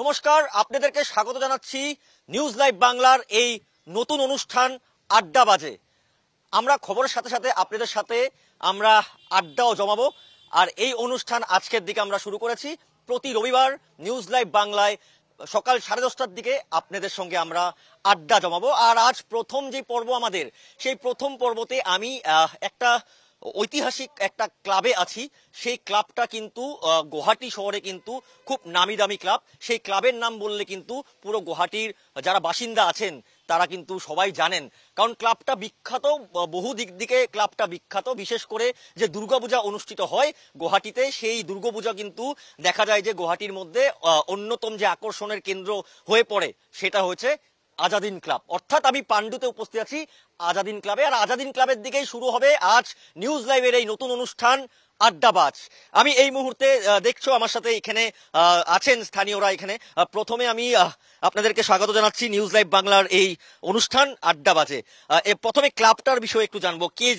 নমস্কার, আপনাদেরকে স্বাগত জানাচ্ছি নিউজ লাইভ বাংলার এই নতুন অনুষ্ঠান আড্ডা বাজে। আমরা খবরের সাথে সাথে আপনাদের সাথে আমরা আড্ডাও জমাবো। আর এই অনুষ্ঠান আজকের দিকে আমরা শুরু করেছি। প্রতি রবিবার নিউজ লাইভ বাংলায় সকাল 10:30টার দিকে আপনাদের সঙ্গে আমরা আড্ডা জমাবো। আর আজ প্রথম যে পর্ব আমাদের, সেই প্রথম পর্বতে আমি একটা ঐতিহাসিক একটা ক্লাবে আছি। সেই ক্লাবটা কিন্তু গুয়াহাটি শহরে কিন্তু খুব নামি দামি ক্লাব। সেই ক্লাবের নাম বললে কিন্তু পুরো গুয়াহাটির যারা বাসিন্দা আছেন তারা কিন্তু সবাই জানেন, কারণ ক্লাবটা বিখ্যাত, বহু দিক দিকে ক্লাবটা বিখ্যাত। বিশেষ করে যে দুর্গাপূজা অনুষ্ঠিত হয় গুয়াহাটিতে, সেই দুর্গাপূজা কিন্তু দেখা যায় যে গুয়াহাটির মধ্যে অন্যতম যে আকর্ষণের কেন্দ্র হয়ে পড়ে সেটা হচ্ছে আজাদিন ক্লাব। অর্থাৎ আমি পাণ্ডুতে উপস্থিত আছি আজাদিন ক্লাবে। আর আজাদিন ক্লাবের দিকেই শুরু হবে আজ নিউজ লাইভের এই নতুন অনুষ্ঠান আড্ডাবাজ। আমি এই মুহূর্তে দেখছো আমার সাথে এখানে আছেন স্থানীয়রা। এখানে প্রথমে আমি আপনাদেরকে স্বাগত জানাচ্ছি নিউজ লাইভ বাংলার এই অনুষ্ঠান আড্ডাবাজে। প্রথমে ক্লাবটার বিষয়ে একটু জানবো। কে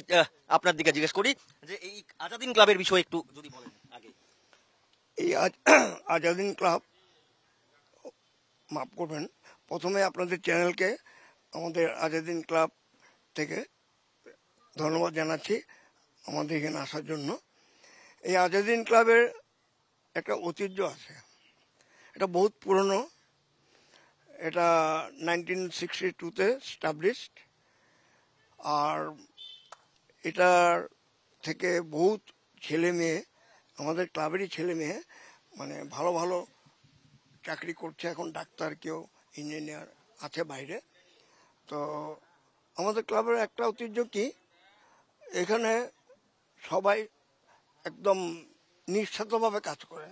আপনার দিকে জিজ্ঞেস করি যে এই আজাদিন ক্লাবের বিষয়ে একটু যদি বলেন আগে। এই আজাদিন ক্লাব, মাফ করবেন, প্রথমে আপনাদের চ্যানেলকে আমাদের আজাদিন ক্লাব থেকে ধন্যবাদ জানাচ্ছি আমাদের এখানে আসার জন্য। এই আজাদিন ক্লাবের একটা ঐতিহ্য আছে, এটা বহুত পুরনো। এটা 1962-তে স্টাবলিশড। আর এটার থেকে বহুত ছেলে মেয়ে, আমাদের ক্লাবেরই ছেলে মেয়ে, মানে ভালো ভালো চাকরি করছে এখন। ডাক্তার, কেউ ইঞ্জিনিয়ার আছে বাইরে। তো আমাদের ক্লাবের একটা ঐতিহ্য কি, এখানে সবাই একদম নিঃস্বার্থভাবে কাজ করে।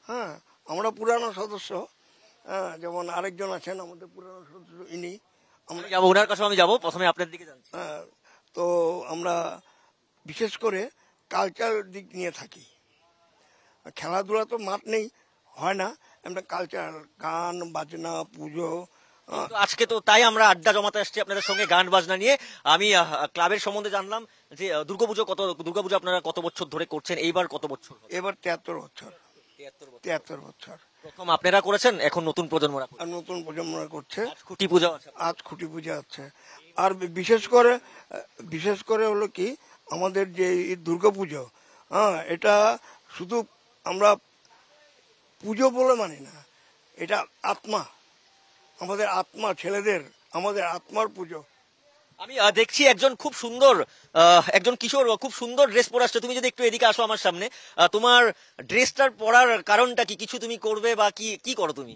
হ্যাঁ, আমরা পুরানো সদস্য, যেমন আরেকজন আছেন আমাদের পুরানো সদস্য, ইনি আমরা যাবো, ওনার কাছে আমি যাবো। প্রথমে আপনার দিকে যাচ্ছি। তো আমরা বিশেষ করে কালচার দিক নিয়ে থাকি। খেলাধুলা তো মাঠ নেই, হয় না, আমরা কালচার, গান বাজনা, পুজো। আজকে তো তাই আমরা আড্ডা জমাতে আসছি আপনাদের সঙ্গে গান বাজনা নিয়ে। আমি ক্লাবের সম্বন্ধে জানলাম যে দুর্গাপুজো আপনারা কত বছর ধরে করছেন? এইবার কত বছর? এবার 73 বছর। 73 বছর। প্রথম আপনারা করেছেন, এখন নতুন প্রজন্মরা করছে। খুঁটি পূজা আছে, আজ খুঁটি পূজা আছে। আর বিশেষ করে হলো কি, আমাদের যে দুর্গাপুজো, এটা শুধু আমরা পুজো বলে মানি না, এটা আত্মা, আমাদের আত্মা, ছেলেদের আমাদের আত্মার পুজো। আমি দেখছি একজন খুব সুন্দর, একজন কিশোর খুব সুন্দর ড্রেস পরে আসছে। তুমি যদি একটু এদিকে আসো আমার সামনে, তোমার ড্রেসটার পরার কারণটা কি? কিছু তুমি করবে বা কি করো তুমি?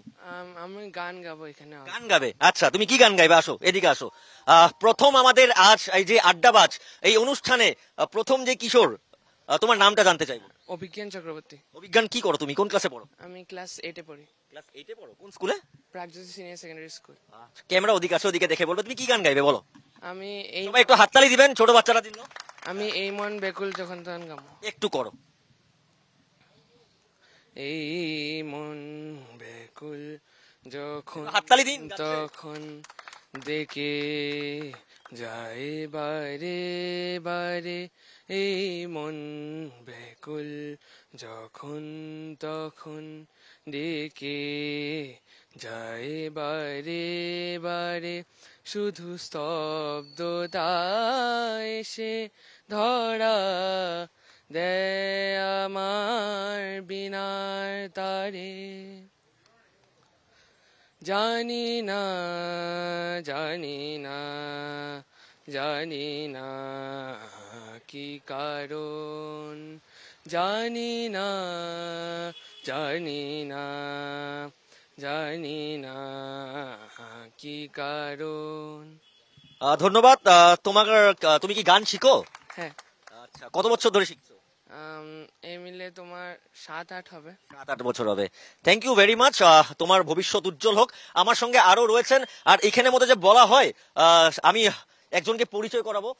আমি গান গাবো এখানে। গান গাবে? আচ্ছা, তুমি কি গান গাইবে? আসো, এদিকে আসো। প্রথম আমাদের আজ এই যে আড্ডাবাজ এই অনুষ্ঠানে প্রথম যে কিশোর, তোমার নামটা জানতে চাইবো। অভিজ্ঞান চক্রবর্তী। অভিজ্ঞান, কি করো তুমি? কোন ক্লাসে পড়ো? আমি ক্লাস 8-এ পড়ি। ক্লাস 8-এ পড়ো? কোন স্কুলে? প্রাগজ্যোতি সিনিয়র সেকেন্ডারি স্কুল। ক্যামেরা ওদিকে আসো, ওদিকে দেখে বলবে তুমি কি গান গাইবে, বলো। আমি সবাই একটু হাততালি দিবেন ছোট বাচ্চারা দিন। আমি এই মন বেকুল যখন তখন গাবো। একটু করো। এই মন বেকুল যখন হাততালি দিন তখন দেখে যায় বারে বারে। এই মন বেকুল যখন তখন ডেকে যায় বারে বারে। শুধু স্তব্ধতা এসে ধরা দেয় আমার বিনার তারে। জানি না জানি না জানি না কি কারণ, জানি না জানি না জানি না কি কারণ। ধন্যবাদ। তুমি কি গান শিখো? হ্যাঁ। আচ্ছা, কত বছর ধরে শিখছো? এই মিলে তোমার 7-8 হবে। 7-8 বছর হবে। Thank you very much. তোমার ভবিষ্যৎ উজ্জ্বল হোক। আমার সঙ্গে আরো রয়েছেন। আর এখানে মধ্যে যে বলা হয়, আমি একজনকে পরিচয় করাবো,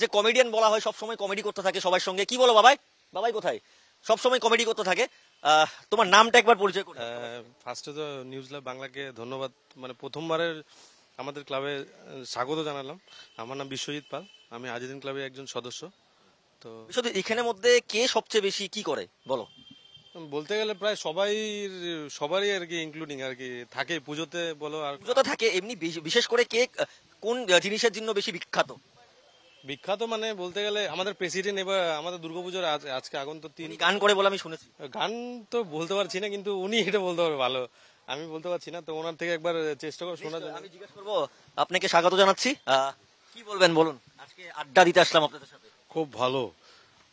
যে কমেডিয়ান বলা হয়, সবসময় কমেডি করতে থাকে সবার সঙ্গে। কি বলো বাবাই? বাবাই কোথায়? সবসময় কমেডি করতে থাকে। তোমার নামটা একবার পরিচয় করো। ফার্স্টে তো নিউজ লাইভ বাংলাকে ধন্যবাদ, মানে প্রথমবারের আমাদের ক্লাবে স্বাগত জানালাম। আমার নাম বিশ্বজিৎ পাল, আমি আজাদিন ক্লাবের একজন সদস্য। তো এখানের মধ্যে কে সবচেয়ে বেশি কি করে বলো? বলতে গেলে প্রায় সবারই আর কি ইনক্লুডিং আর কি থাকে পুজোতে বলো আর পুজো তো থাকে, এমনি বিশেষ করে কেক কোন জিনিসের জন্য বেশি বিখ্যাত? বিখ্যাত মানে বলতে গেলে আমাদের প্রেসিডেন্ট এবার আমাদের দুর্গাপুজোর আজকে আগন্ত তিনি গান করে বলে আমি শুনেছি। গান তো বলতে পারছি না, কিন্তু উনি এটা বলতে পারবে ভালো, আমি বলতে পারছি না, তো ওনার থেকে একবার চেষ্টা করে শোনার জন্য। আমি জিজ্ঞেস করবো, আপনাকে স্বাগত জানাচ্ছি। কি বলবেন বলুন, আজকে আড্ডা দিতে আসলাম আপনাদের সাথে। খুব ভালো,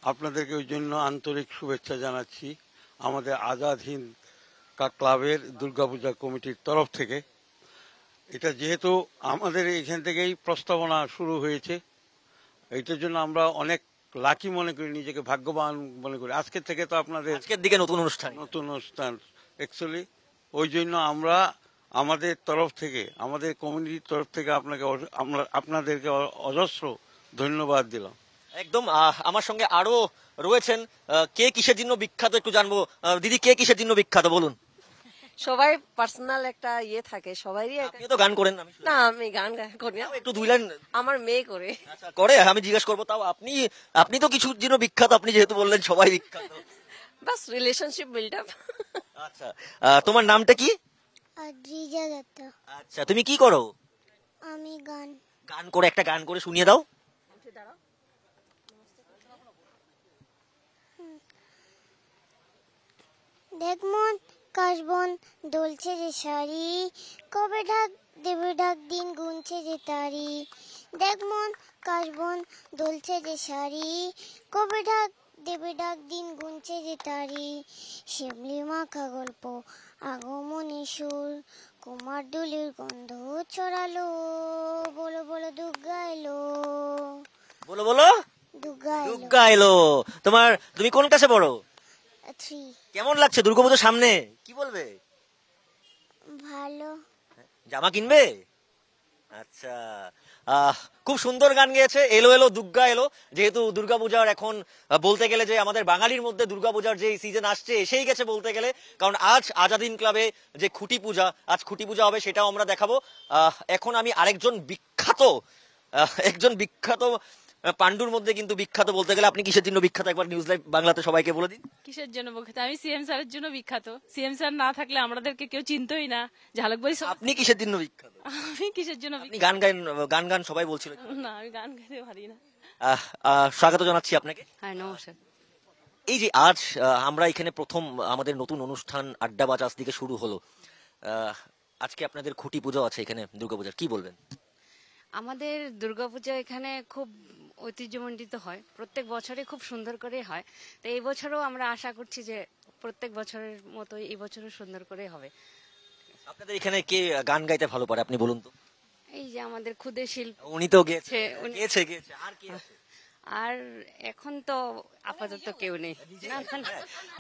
আপনাদেরকে ওই জন্য আন্তরিক শুভেচ্ছা জানাচ্ছি আমাদের আজাদ হিন্দ ক্লাবের দুর্গাপূজা কমিটির তরফ থেকে। এটা যেহেতু আমাদের এখান থেকেই প্রস্তাবনা শুরু হয়েছে, এইটার জন্য আমরা অনেক লাকি মনে করি, নিজেকে ভাগ্যবান মনে করি। আজকের থেকে তো আপনাদের আজকের দিকে নতুন অনুষ্ঠান। অ্যাকচুয়ালি ওই জন্য আমরা আমাদের তরফ থেকে, আমাদের কমিউনিটির তরফ থেকে আপনাদেরকে অজস্র ধন্যবাদ দিলাম। একদম। আমার সঙ্গে আরো রয়েছেন। কে কিসের জন্য বিখ্যাত একটু জানবো। দিদি, কে কিসের জন্য বিখ্যাত বলুন। সবাই পার্সোনাল একটা ইয়ে থাকে সবারই একটা। আপনি তো গান করেন, আমি শুনি। না, আমি গান করি না, একটু দুই লাইন। আমার মেয়ে করে। আচ্ছা, করে, আমি জিজ্ঞেস করবো। তাও আপনি তো কিছুর জন্য বিখ্যাত, আপনি যেহেতু বললেন সবাই বিখ্যাত। বাস রিলেশনশিপ বিল্ড আপ। আচ্ছা, তোমার নামটা কি? আদ্রিজা দত্ত। আচ্ছা, তুমি কি করো? আমি গান গান করে একটা গান করে শুনিয়ে দাও। দেখ মন কাশবন দোলছে যে শাড়ি, কবে ঢাক দেবে ঢাক দিন গুনছে যে তারি। দেখ মন কাশবন দোলছে যে শাড়ি, কবে ঢাক দেবে ডাক দিন গুনছে যে তারি। শিবলি মাখা গল্প আগমনী সুর, কুমার দুলির গন্ধ ছড়ালো, বলো বলো দুর্গা এলো, বলো বলো দুর্গা এলো। দুর্গা এলো। তুমি কোন ক্লাসে পড়ো? 3 কেমন লাগছে দুর্গাপুজোর সামনে, কি বলবে? ভালো। জামা কিনবে? আচ্ছা, খুব সুন্দর গান গেয়েছে। এলো এলো দুর্গা এলো। যেহেতু দুর্গাপূজার এখন বলতে গেলে যে আমাদের বাঙালির মধ্যে দুর্গাপূজার যে সিজন আসছে, এসেই গেছে বলতে গেলে। কারণ আজ আজাদিন ক্লাবে যে খুঁটি পূজা, আজ খুঁটি পূজা হবে, সেটাও আমরা দেখাবো। এখন আমি আরেকজন বিখ্যাত পাণ্ডুর মধ্যে কিন্তু বিখ্যাত বলতে গেলে, আপনি কিসের জন্য বিখ্যাত একবার নিউজ লাইভ বাংলাতে সবাইকে বলে দিন। কিসের জন্য বিখ্যাত? আমি সিএম স্যারের জন্য বিখ্যাত। সিএম স্যার না থাকলে আমাদেরকে কেউ চিনতই না। ঝালক বই আপনি কিসের জন্য বিখ্যাত? আমি কিসের জন্য আপনি গান সবাই বলছিল। না, আমি গান গাইতে পারি না। স্বাগত জানাচ্ছি আপনাকে। হ্যাঁ, নমস্কার। এই যে আজ আমরা এখানে প্রথম আমাদের নতুন অনুষ্ঠান আড্ডাবাজ আজ থেকে শুরু হলো। আজকে আপনাদের খুঁটি পুজো আছে এখানে দুর্গাপূজার, কি বলবেন? আমাদের দুর্গাপূজা এখানে খুব ঐতিহ্যমণ্ডিত হয়, প্রত্যেক বছরে খুব সুন্দর করে হয়। তো এই বছরও আমরা আশা করছি যে প্রত্যেক বছরের মতোই এই বছরও সুন্দর করে হবে। আপনাদের এখানে কে গান গাইতে ভালো পারে আপনি বলুন তো? এই যে আমাদের ক্ষুদে শিল্প, উনি তো গেছে। আর কে আছে? আর এখন তো আপাতত কেউ নেই। না না না,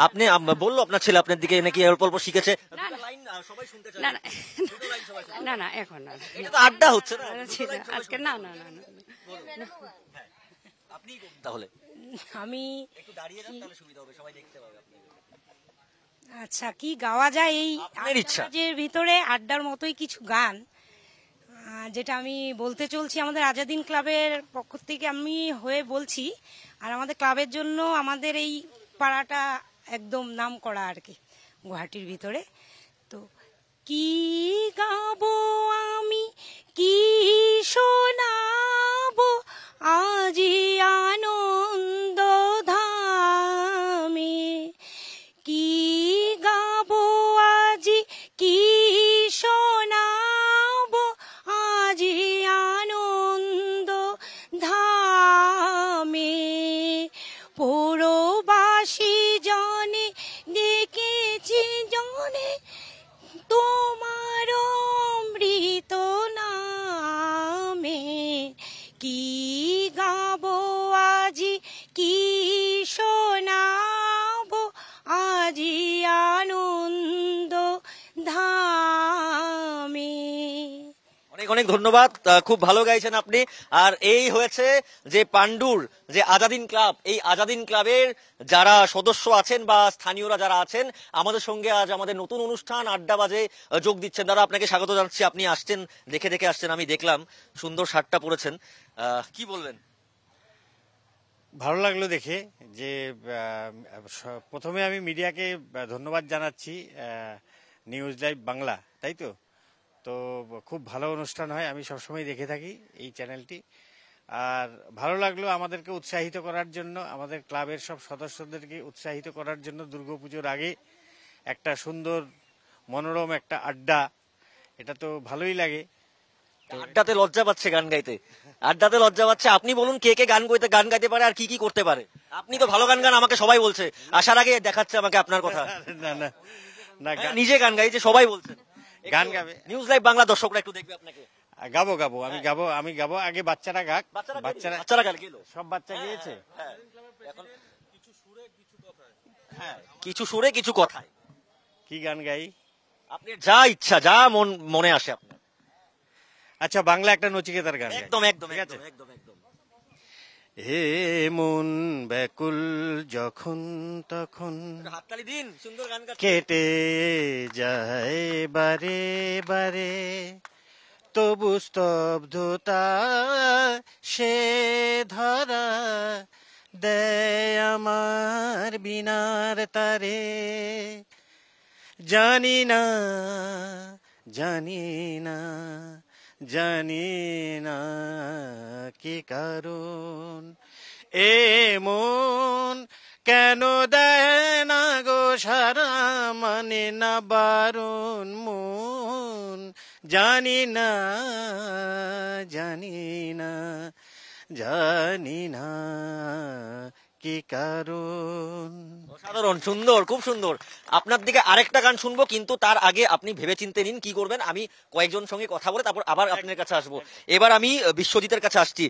আপনি বললো আপনার ছেলে আপনার দিকে নাকি অল্প অল্প শিখেছে। না না না, এখন না, এটা তো আড্ডা হচ্ছে না আজকে। না না না না, আপনি তাহলে আমি একটু দাঁড়িয়ে যান, তাহলে সুবিধা হবে, সবাই দেখতে পাবে আপনাকে। আচ্ছা, কি গাওয়া যায় এই আপনার ইচ্ছা। আড্ডাবাজের ভিতরে আড্ডার মতোই কিছু গান, যেটা আমি বলতে চলছি আমাদের আজাদিন ক্লাবের পক্ষ থেকে আমি হয়ে বলছি। আর আমাদের ক্লাবের জন্য আমাদের এই পাড়াটা একদম নাম করা আর কি গুয়াহাটির ভিতরে। তো কি গাবো আমি, কি শোনাবো আজি আনন্দ ধামে, কি গাবো আজি, কি শোনাবো আজি আনন্দ ধামে। পৌরবাসী জনে দেখেছি জনে তোমার অমৃত নামে, কি গাবো আজি, কি শোনাবো আজি আনন্দ ধামে। অনেক অনেক ধন্যবাদ, খুব ভালো গাইছেন আপনি। আর এই হয়েছে যে পাণ্ডুর যে আজাদিন ক্লাব, এই আজাদিন ক্লাবের যারা সদস্য আছেন বা স্থানীয়রা যারা আছেন আমাদের সঙ্গে আজ আমাদের নতুন অনুষ্ঠান আড্ডাবাজে যোগ দিচ্ছেন। দাদা, আপনাকে স্বাগত জানাচ্ছি। আপনি আসছেন, দেখে আসছেন, আমি দেখলাম সুন্দর শার্টটা পরেছেন, কি বলবেন? ভালো লাগলো দেখে যে প্রথমে আমি মিডিয়াকে ধন্যবাদ জানাচ্ছি, নিউজ লাইভ বাংলা, তাই তো। তো খুব ভালো অনুষ্ঠান হয়, আমি সবসময় দেখে থাকি এই চ্যানেলটি। আর ভালো লাগলো আমাদেরকে উৎসাহিত করার জন্য, আমাদের ক্লাবের সব সদস্যদেরকে উৎসাহিত করার জন্য দুর্গাপুজোর আগে একটা সুন্দর মনোরম একটা আড্ডা, এটা তো ভালোই লাগে। আড্ডাতে লজ্জা পাচ্ছে গান গাইতে, আড্ডাতে লজ্জা পাচ্ছে। আপনি বলুন কে কে গান গাইতে পারে আর কি কি করতে পারে? আপনি তো ভালো গান আমাকে সবাই বলছে, আসার আগে দেখাচ্ছে আমাকে আপনার কথা। না না না, নিজে গান গাই যে সবাই বলছে গান গাবে। নিউজ লাইভ বাংলা দর্শকরা একটু দেখবে আপনাকে। গাবো আমি গাবো, আগে বাচ্চারা গাক। বাচ্চারা গান গেল, সব বাচ্চা গিয়েছে। এখন কিছু সুরে কিছু কথায় কি গান গাই? আপনি যা ইচ্ছা, যা মনে আসে আপনার। আচ্ছা, বাংলা একটা নচিকেতার গান। একদম একদম একদম একদম একদম। হে মন ব্যাকুল যখন তখন হাততালি দিন, সুন্দর গান গাচ্ছে। কেটে যায় বারে বারে, তবু স্তব্ধতা সে ধরা দেয় আমার বিনার তারে। জানি না জানি না জানি না কি কারণ এ মন কেন দেয় না গো সারা, মানে না বারণ মন। জানি না জানি না জানি না কি কারণ। অসাধারণ, সুন্দর, খুব সুন্দর। আপনার দিকে আরেকটা গান শুনবো, কিন্তু তার আগে আপনি ভেবে চিন্তে নিন কি করবেন। আমি কয়েকজন সঙ্গে কথা বলে তারপর আবার আপনার কাছে আসবো। এবার আমি বিশ্বজিতের কাছে আসছি।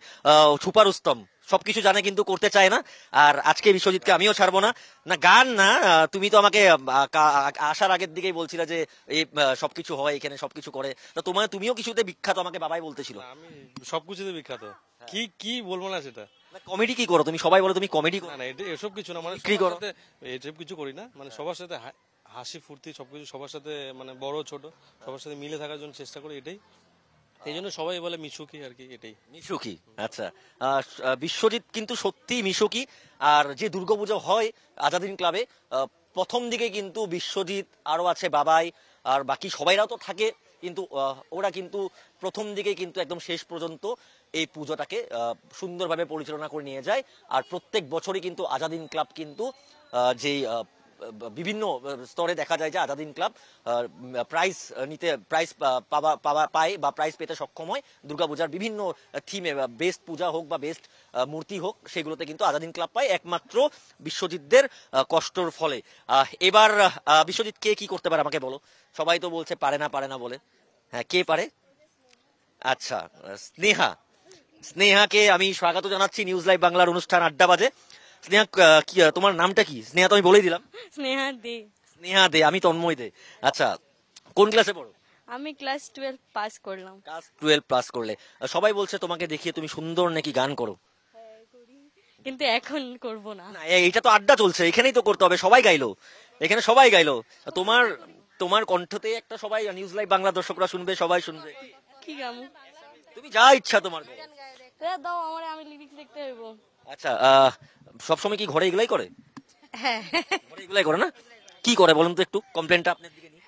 ছুপা রুস্তম সবকিছু জানে কিন্তু করতে চায় না, আর আজকে বিশ্বজিৎকে আমিও ছাড়বো না। না গান না, তুমি তো আমাকে আসার আগের দিকেই বলছিলে যে এই সবকিছু হয় এখানে, সবকিছু করে। তো তুমিও কিছুতে বিখ্যাত, আমাকে বাবাই বলতেছিল। আমি সবকিছুতে বিখ্যাত, কি কি বলবো না সেটা। কমেডি কি করো তুমি? সবাই বলো তুমি কমেডি করো। না এটা এসব কিছু না, মানে বিক্রি করো। এসব কিছু করি না, মানে সবার সাথে হাসি ফুর্তি সবকিছু, সবার সাথে মানে বড় ছোট সবার সাথে মিলে থাকার জন্য চেষ্টা করি, এটাই। এই জন্য সবাই বলে মিশুকি আর কি, এটাই মিশুকি। আচ্ছা, বিশ্বজিৎ কিন্তু সত্যি মিশুকি। আর যে দুর্গাপূজা হয় আজাদিন ক্লাবে, প্রথম দিকে কিন্তু বিশ্বজিৎ, আরো আছে বাবাই, আর বাকি সবাইরাও তো থাকে, কিন্তু ওরা কিন্তু প্রথম দিকে কিন্তু একদম শেষ পর্যন্ত এই পুজোটাকে সুন্দরভাবে পরিচালনা করে নিয়ে যায়। আর প্রত্যেক বছরই কিন্তু আজাদিন ক্লাব কিন্তু যেই বিভিন্ন স্তরে দেখা যায় যে আজাদিন ক্লাব প্রাইজ পায় বা প্রাইজ পেতে সক্ষম হয় দুর্গাপূজার বিভিন্ন থিমে। বেস্ট পূজা হোক বা বেস্ট মূর্তি হোক, সেগুলোতে কিন্তু আজাদিন ক্লাব পায় একমাত্র বিশ্বজিৎদের কষ্টর ফলে। এবার বিশ্বজিৎ কে কি করতে পারে আমাকে বলো। সবাই তো বলছে পারে না বলে। হ্যাঁ, কে পারে? আচ্ছা, স্নেহাকে আমি স্বাগত জানাচ্ছি নিউজ লাইভ বাংলার অনুষ্ঠান আড্ডা বাজে। স্নেহা, কি তোমার নামটা কি? স্নেহা তো আমি বলেই দিলাম। স্নেহা দে, আমি তন্ময় দে। আচ্ছা, কোন ক্লাসে পড়ো? আমি ক্লাস 12 পাস করলাম। ক্লাস 12 পাস করলে। সবাই বলছে তোমাকে দেখিয়ে তুমি সুন্দর নাকি গান করো, কিন্তু এখন করব না। এইটা তো আড্ডা চলছে, এখানেই তো করতে হবে। সবাই গাইলো, এখানে সবাই গাইলো। তোমার কণ্ঠতে একটা সবাই নিউজ লাইভ বাংলা দর্শকরা শুনবে, সবাই শুনবে। কি গামু? তুমি যা ইচ্ছা তোমার দাও আমারে, আমি লিরিক্স লিখতে হইব। আচ্ছা, সবসময় কি ঘরে এগুলাই করে? হ্যাঁ, ঘরে এগুলাই করে না? কি করে বলুন তো একটু, কমপ্লেনটা আপনার দিকে নিই।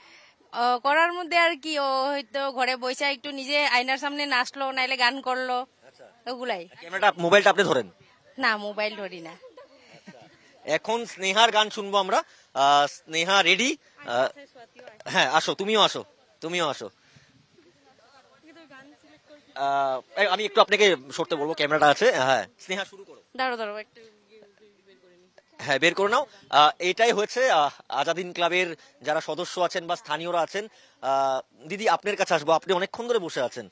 করার মধ্যে আর কি, ও হয়তো ঘরে বসে একটু নিজে আয়নার সামনে নাচলো, নাইলে গান করলো, ওগুলাই। ক্যামেরাটা, মোবাইলটা আপনি ধরেন না? মোবাইল ধরি না। এখন স্নেহার গান শুনবো আমরা। স্নেহা রেডি? হ্যাঁ, আসো, তুমিও আসো। আমি একটু আপনাকে সরতে বলবো, ক্যামেরাটা আছে। হ্যাঁ, স্নেহা শুরু করো। দাঁড়ো একটু। হ্যাঁ, বের করে নাও। এটাই হয়েছে আজাদিন ক্লাবের যারা সদস্য আছেন বা স্থানীয়রা আছেন। দিদি, আপনার কাছে আসবো। আপনি অনেকক্ষণ ধরে বসে আছেন।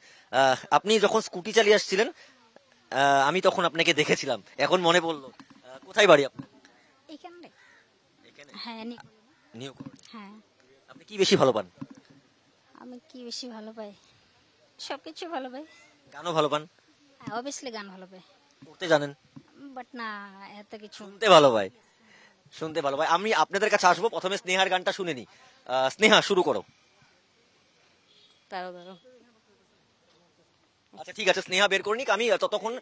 আপনি যখন স্কুটি চালিয়ে আসছিলেন আমি তখন আপনাকে দেখেছিলাম, এখন মনে পড়লো। কোথায় বাড়ি আপনার? হ্যাঁ, হ্যাঁ। আপনি কি বেশি ভালো পান? আমি কি বেশি ভালো পাই? সবকিছু ভালো পাই। গানও ভালো পান? অবভিয়াসলি গান ভালো পাই। করতে জানেন? বাট না এত কিছু। শুনতে ভালো পাই। আমি আপনাদের কাছে আসবো, প্রথমে স্নেহার গানটা শুনে নি। স্নেহা শুরু করো। দাঁড়াও। আচ্ছা, ঠিক আছে, স্নেহা বের করে নিক। আমি ততক্ষণ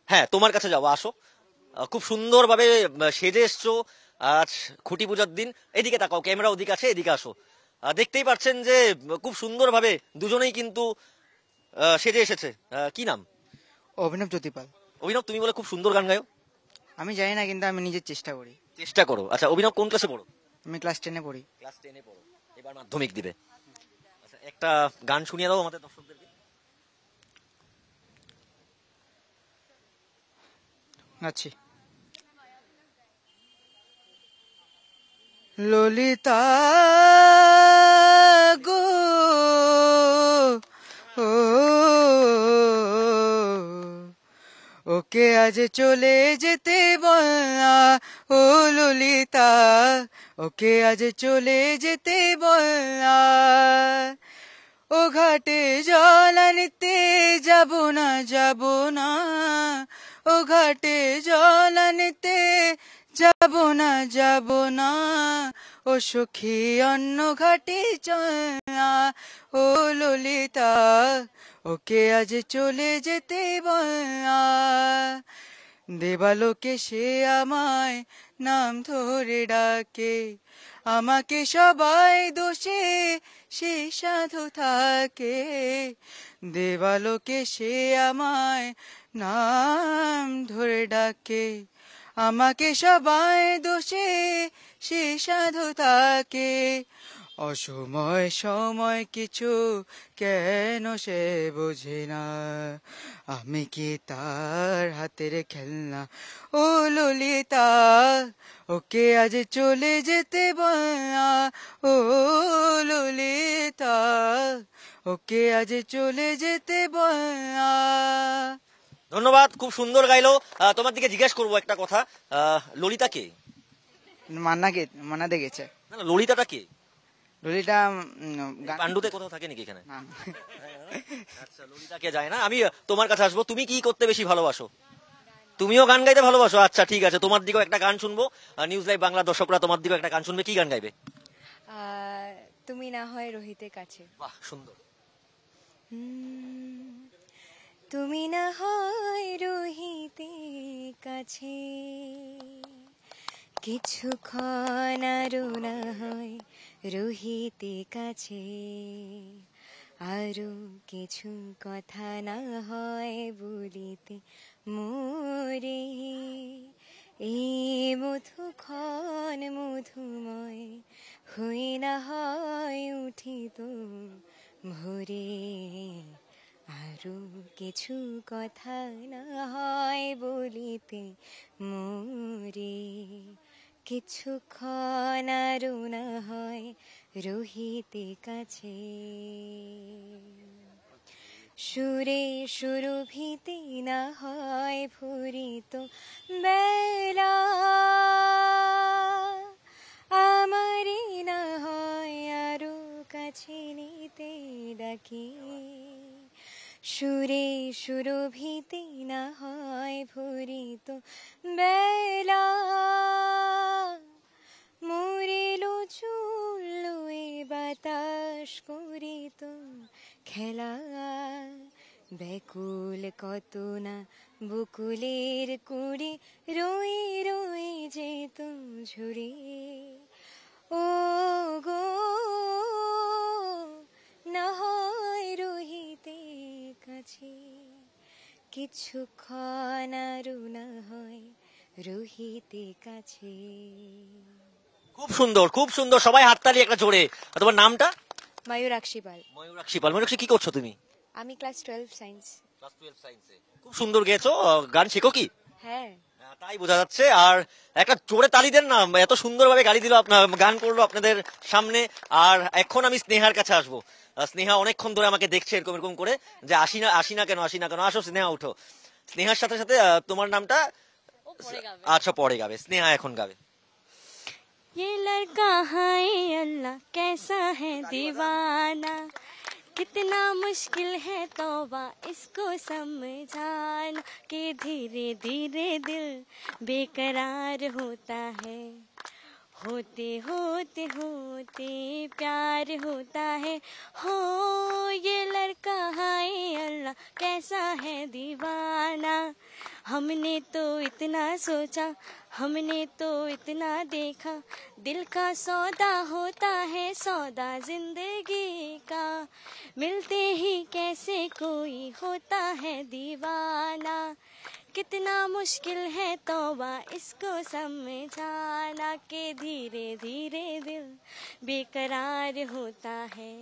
হ্যাঁ, তোমার কাছে যাবো, আসো। খুব সুন্দরভাবে সেজে এসছো আজ খুঁটি পূজার দিন। এদিকে তাকাও, ক্যামেরা ওদিকে আছে, এদিকে আসো। দেখতেই পাচ্ছেন যে খুব সুন্দরভাবে দুজনেই কিন্তু সেজে এসেছে। কি নাম? অভিনব জ্যোতিপাল। অভিনব, তুমি বলে খুব সুন্দর গান গাও। আমি জানি না, কিন্তু আমি নিজের চেষ্টা করি। চেষ্টা করো। আচ্ছা, অভিনব কোন ক্লাসে পড়ো? আমি ক্লাস 10-এ পড়ি। ক্লাস 10-এ পড়ো, এবার মাধ্যমিক দিবে। আচ্ছা, একটা গান শুনিয়ে দাও আমাদের দর্শকদেরকে। আচ্ছা, ললিতা গো ও, ওকে আজ চলে যেতে বলনা, ও ললিতা, ওকে আজ চলে যেতে বলনা। ও ঘাটে জল আনতে যাব না, যাব না, ও ঘাটে জল আনতে যাব না, যাব না, ও সখী অন্য ঘাটে চল না, ও ললিতা, ওকে আজ চলে যেতে বল না। দেবালোকে সে আমায় নাম ধরে ডাকে, আমাকে সবাই দোষে সে সাধু থাকে। দেবালোকে সে আমায় নাম ধরে ডাকে, আমাকে সবাই দোষে সে সাধু থাকে। অসময় সময় কিছু কেন সে বোঝে না, আমি কি তার হাতের খেলনা, ও ললিতা, ওকে আজ চলে যেতে বল না, ও ললিতা, ওকে আজ চলে যেতে বল না। ধন্যবাদ, খুব সুন্দর গাইলো। তোমার দিকে জিজ্ঞেস করবো একটা কথা, ললিতা কে? মান্না দেখেছে। না, ললিতাটা কে? ললিতা পাণ্ডুতে কোথাও থাকে নাকি এখানে? আচ্ছা, ললিতা কে যায় না। আমি তোমার কাছে আসবো, তুমি কি করতে বেশি ভালোবাসো? তুমিও গান গাইতে ভালোবাসো? আচ্ছা, ঠিক আছে, তোমার দিকেও একটা গান শুনবো। নিউজ লাইভ বাংলা দর্শকরা তোমার দিকেও একটা গান শুনবে। কি গান গাইবে? তুমি না হয় রোহিতের কাছে। বাহ, সুন্দর। তুমি না হয় রোহিতের কাছে, কিছুক্ষণ আরো না হয় রোহিতের কাছে, আরো কিছু কথা না হয় বলিতে মোরে, এই মধুক্ষণ মধুময় হই না হয় উঠিত ভোরে, আরো কিছু কথা না হয় বলিতে মোরে, কিছুক্ষণ আরো না হয় রোহিতের কাছে। সুরে সুরভিতে না হয় ফুরিত বেলা, আমারে না হয় আরো কাছে নিতে ডাকি, সুরে সুরভিতে না হয় ফুরিত বেলা, মরিলো চুল্লো এ বাতাস করিত খেলা, ব্যাকুল কত না বকুলের কুড়ি রই রই যেত ঝুড়ি, ও গো না হয় রোহিতের কাছে, কিছুক্ষণ আরো না হয় রোহিতের কাছে। খুব সুন্দর, খুব সুন্দর, সবাই হাততালি একটা জোরে। তোমার নামটা? ময়ূরাক্ষী পাল। ময়ূরাক্ষী পাল। ময়ূরাক্ষী, কি করছো তুমি? আমি ক্লাস 12 সায়েন্স। ক্লাস 12 সায়েন্সে। খুব সুন্দর গেয়েছো। গান শেখো কি? হ্যাঁ, তাই বোঝা যাচ্ছে। আর একটা জোরে তালি দেন না, এত সুন্দরভাবে গালি দিল, আপনার গান করলো আপনাদের সামনে। আর এখন আমি স্নেহার কাছে আসবো। স্নেহা অনেকক্ষণ ধরে আমাকে দেখছে এরকম এরকম করে, যে আসি না কেন, আসো স্নেহা, উঠো। স্নেহার সাথে সাথে তোমার নামটা? আচ্ছা, পরে গাবে। স্নেহা এখন গাবে। ये लड़का है अल्लाह कैसा है दीवाना, कितना मुश्किल है तौबा इसको समझाना, कि धीरे धीरे दिल बेकरार होता है, होते होते होते प्यार होता है हो ये लड़का हाय अल्लाह कैसा है दीवाना हमने तो इतना सोचा हमने तो इतना देखा दिल का सौदा होता है सौदा जिंदगी का मिलते ही कैसे कोई होता है दीवाना कितना मुश्किल है तौबा इसको समझाना के धीरे धीरे दिल बेकरार होता है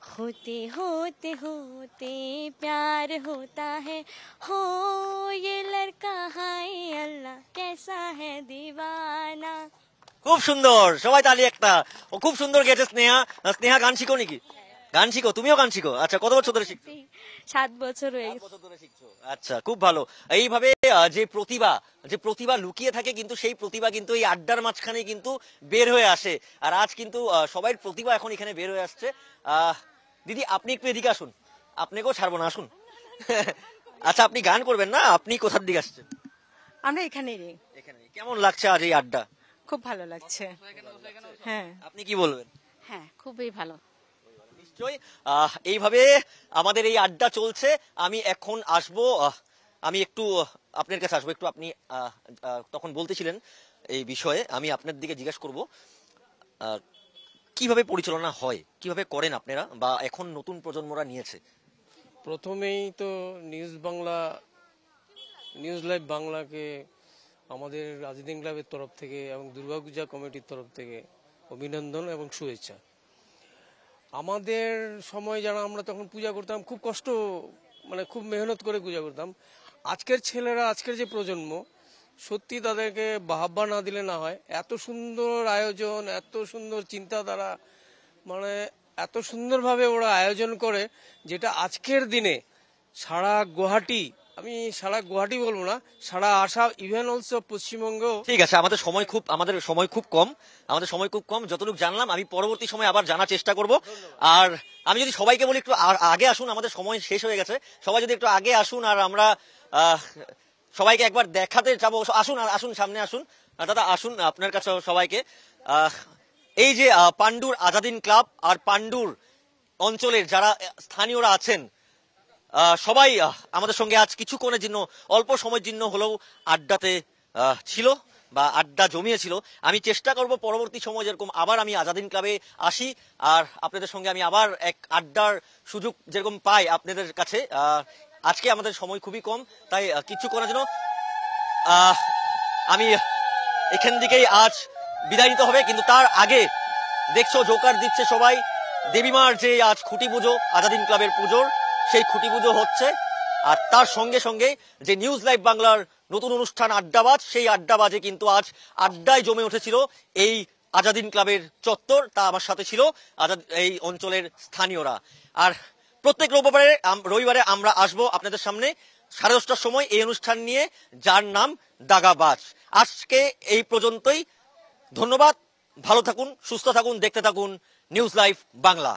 होते होते होते प्यार होता है हो ये लड़का हाय अल्लाह कैसा है दीवाना খুব সুন্দর, সবাই তালি একটা। ও খুব সুন্দর গেয়েছে স্নেহা। স্নেহা গান শিখো নাকি? গান শিখো, তুমিও গান শিখো? আচ্ছা, কত বছর ধরে শিখছো? 7 বছর হয়ে গেছে। আচ্ছা, খুব ভালো। এইভাবে যে প্রতিভা লুকিয়ে থাকে কিন্তু সেই প্রতিভা কিন্তু এই আড্ডার মাঝখানে কিন্তু বের হয়ে আসে। আর আজ কিন্তু সবাই প্রতিভা এখন এখানে বের হয়ে আসছে। দিদি আপনি একটু এদিকে আসুন, আপনাকেও ছাড়বো না, আসুন। আচ্ছা, আপনি গান করবেন না? আপনি কোথার দিকে আসছেন? আমরা এখানেই। কেমন লাগছে আজ এই আড্ডা? খুব ভালো লাগছে। হ্যাঁ, আপনি কি বলবেন? হ্যাঁ, খুবই ভালো। নিশ্চয়ই এইভাবে আমাদের এই আড্ডা চলছে। আমি এখন আসবো, আমি একটু আপনার কাছে আসবো। একটু আপনি তখন বলতেছিলেন এই বিষয়ে, আমি আপনার দিকে জিজ্ঞাসা করব কিভাবে পরিচালনা হয়, কিভাবে করেন আপনারা বা এখন নতুন প্রজন্মরা নিয়েছে। প্রথমেই তো নিউজ লাইভ বাংলাকে আমাদের আজিদিন ক্লাবের তরফ থেকে এবং দুর্গাপূজা কমিটির তরফ থেকে অভিনন্দন এবং শুভেচ্ছা। আমাদের সময় যারা আমরা তখন পূজা করতাম খুব কষ্ট, মানে খুব মেহনত করে পূজা করতাম। আজকের ছেলেরা, আজকের যে প্রজন্ম, সত্যি তাদেরকে বাহবা না দিলে না হয়। এত সুন্দর আয়োজন, এত সুন্দর চিন্তাধারা, মানে এত সুন্দরভাবে ওরা আয়োজন করে, যেটা আজকের দিনে সারা গুয়াহাটি, আমি সারা গুয়াহাটি বলবো না, সারা আসাম, ইভেন অলসো পশ্চিমবঙ্গ। ঠিক আছে, আমাদের সময় খুব কম। যতটুকু জানলাম আমি পরবর্তী সময় আবার জানার চেষ্টা করব। আর আমি যদি সবাইকে বলি একটু আগে আসুন, আমাদের সময় শেষ হয়ে গেছে, সবাই যদি একটু আগে আসুন আর আমরা সবাইকে একবার দেখাতে যাবো। আসুন সামনে আসুন দাদা, আসুন আপনার কাছে সবাইকে। এই যে পাণ্ডুর আজাদিন ক্লাব আর পাণ্ডুর অঞ্চলের যারা স্থানীয়রা আছেন সবাই আমাদের সঙ্গে আজ কিছুক্ষণের জন্য, অল্প সময়ের জন্য হলেও আড্ডাতে ছিল বা আড্ডা জমিয়েছিল। আমি চেষ্টা করব পরবর্তী সময় যেরকম আবার আমি আজাদিন ক্লাবে আসি আর আপনাদের সঙ্গে আমি আবার এক আড্ডার সুযোগ যেরকম পাই আপনাদের কাছে। আজকে আমাদের সময় খুবই কম, তাই কিছুক্ষণের জন্য আমি এখান থেকেই আজ বিদায় নিতে হবে। কিন্তু তার আগে দেখছো জোকার দিচ্ছে সবাই। দেবীমার যে আজ খুঁটি পুজো, আজাদিন ক্লাবের পুজোর সেই খুঁটি পুজো হচ্ছে। আর তার সঙ্গে সঙ্গে যে নিউজ লাইভ বাংলার নতুন অনুষ্ঠান আড্ডাবাজ, সেই আড্ডাবাজে কিন্তু আজ আড্ডায় জমে উঠেছিল এই আজাদিন ক্লাবের চত্বর। তা আমার সাথে ছিল এই অঞ্চলের স্থানীয়রা। আর প্রত্যেক রবিবারে আমরা আসবো আপনাদের সামনে 10:30টার সময় এই অনুষ্ঠান নিয়ে, যার নাম দাগাবাজ। আজকে এই পর্যন্তই। ধন্যবাদ, ভালো থাকুন, সুস্থ থাকুন, দেখতে থাকুন নিউজ লাইভ বাংলা।